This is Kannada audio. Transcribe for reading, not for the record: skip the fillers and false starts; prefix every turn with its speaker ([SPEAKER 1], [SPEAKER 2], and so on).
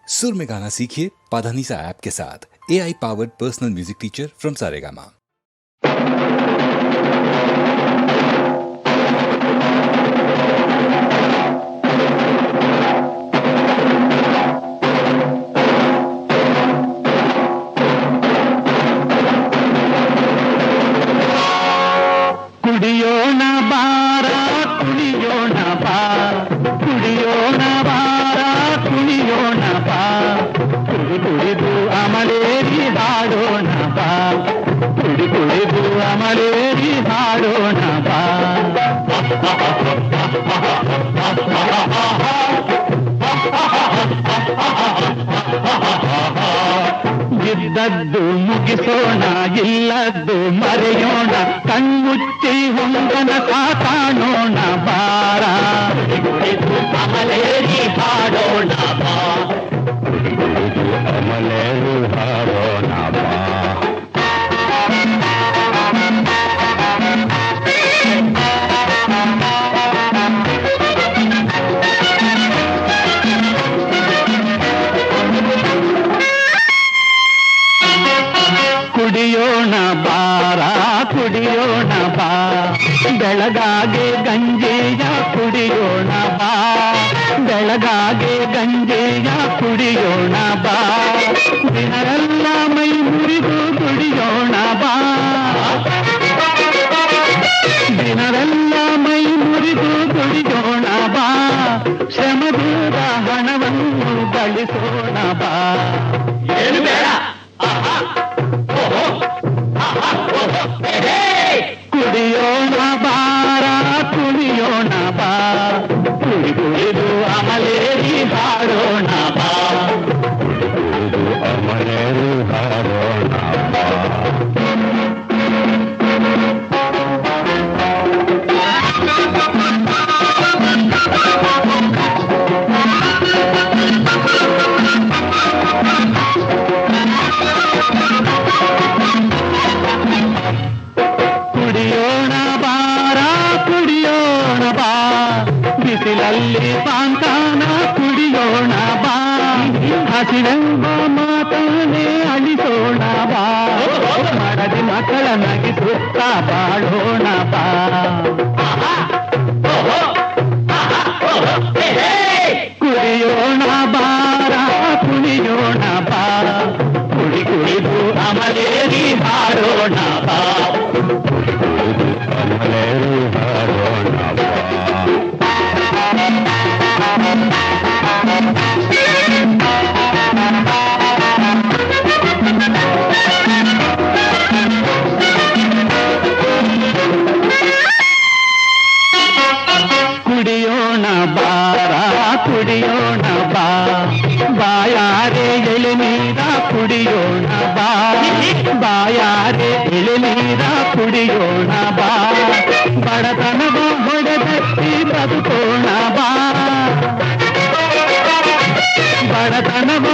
[SPEAKER 1] सुर में गाना सीखिए पाधानीसा ऐप के साथ। AI powered personal music teacher from Saregama.
[SPEAKER 2] ಕುಡಿಯೋಣ ಬಾರ ಕುಡಿಯೋಣ ಬಾ ಕುಡಿಯೋಣ ಬಾರ ಕುಡಿಯೋಣ ಬಾ ಕುಡಿ ಕುಡಿದು ಅಮಲೇರಿ ಹಾಡೋಣ ಬಾ ಕುಡಿ ಕುಡಿದು ಅಮಲೇರಿ ಹಾಡೋಣ ಬಾ ಇದ್ದದ್ದು ಮುಗಿಸೋಣ ಇಲ್ಲದ್ದು ಮರೆಯೋಣ ಕಣ್ಮುಚ್ಚಿ ಹೊಂದನ ಕಾಣೋಣ ಬಾರ ಅಮಲೇರಿ ಹಾಡೋಣ ಬಾ ಅಮಲೇರಿ ಹಾಡೋಣ ಬಾ ಕುಡಿಯೋಣ ಬಾರ ಕುಡಿಯೋಣ ಬಾ ಬೆಳಗಾಗೆ ಗಂಜೆಯ ಕುಡಿಯೋಣ ಬಾ ಬೆಳಗಾಗೆ ಗಂಜೆಯ ಕುಡಿಯೋಣ ಬಾ ದಿನರೆಲ್ಲ ಮೈ ಮುರಿದು ಕುಡಿಯೋಣ ಬಾ ದಿನರೆಲ್ಲ ಮೈ ಮುರಿದು ಕುಡಿಯೋಣ ಬಾ ಶ್ರಮದೂರ ಹಣವನ್ನು ಗಳಿಸೋಣ ಬಾ ಏನು ಬೇಡ ಕುಡಿಯೋಣ ಬಾರ ಕುಡಿಯೋಣ ಬಾ ಕುಡಿ ಕುಡಿದು ಅಮಲೇರಿ ಹಾಡೋಣ ಬಾ ಕುಡಿದು ಅಮಲೇರಿ ಹಾಡೋಣ ಬಾ ಕುಡಿಯೋಣ ಬಾರ ಕುಡಿಯೋಣ ಬಾ ಬಿಸಿಲಲ್ಲಿ ಪಾಂತಾನ ಕುಡಿಯೋಣ ಬಾ ಹಸಿವೆಂಬ ಮಾತನ್ನೇ ಅಳಿಸೋಣ ಬಾ ಮಡದಿ ಮಕ್ಕಳ ನಗಿಸುತ್ತ ಬಾಳೋಣ ಬಾ ಕುಡಿಯೋಣ ಬಾರ ಕುಡಿಯೋಣ ಬಾ ಕುಡಿ ಕುಡಿದು ಅಮಲೇರಿ ಹಾಡೋಣ ಬಾ ಅಮಲೇರಿ ಹಾಡೋಣ ಬಾ ಕುಡಿಯೋಣ ಬಾರ ಕುಡಿಯೋಣ ಬಾ ಬಾಯಾರೆ ಎಳೆನೀರ ಕುಡಿಯೋಣ ಬಾ ಬಾಯಾರೆ ಎಳೆನೀರ ಕುಡಿಯೋಣ ಬಾ ಬಡತನದ ಹೊಡೆದತ್ತಿ ಬದುಕೋಣ ಬಾ ಬಡತನವ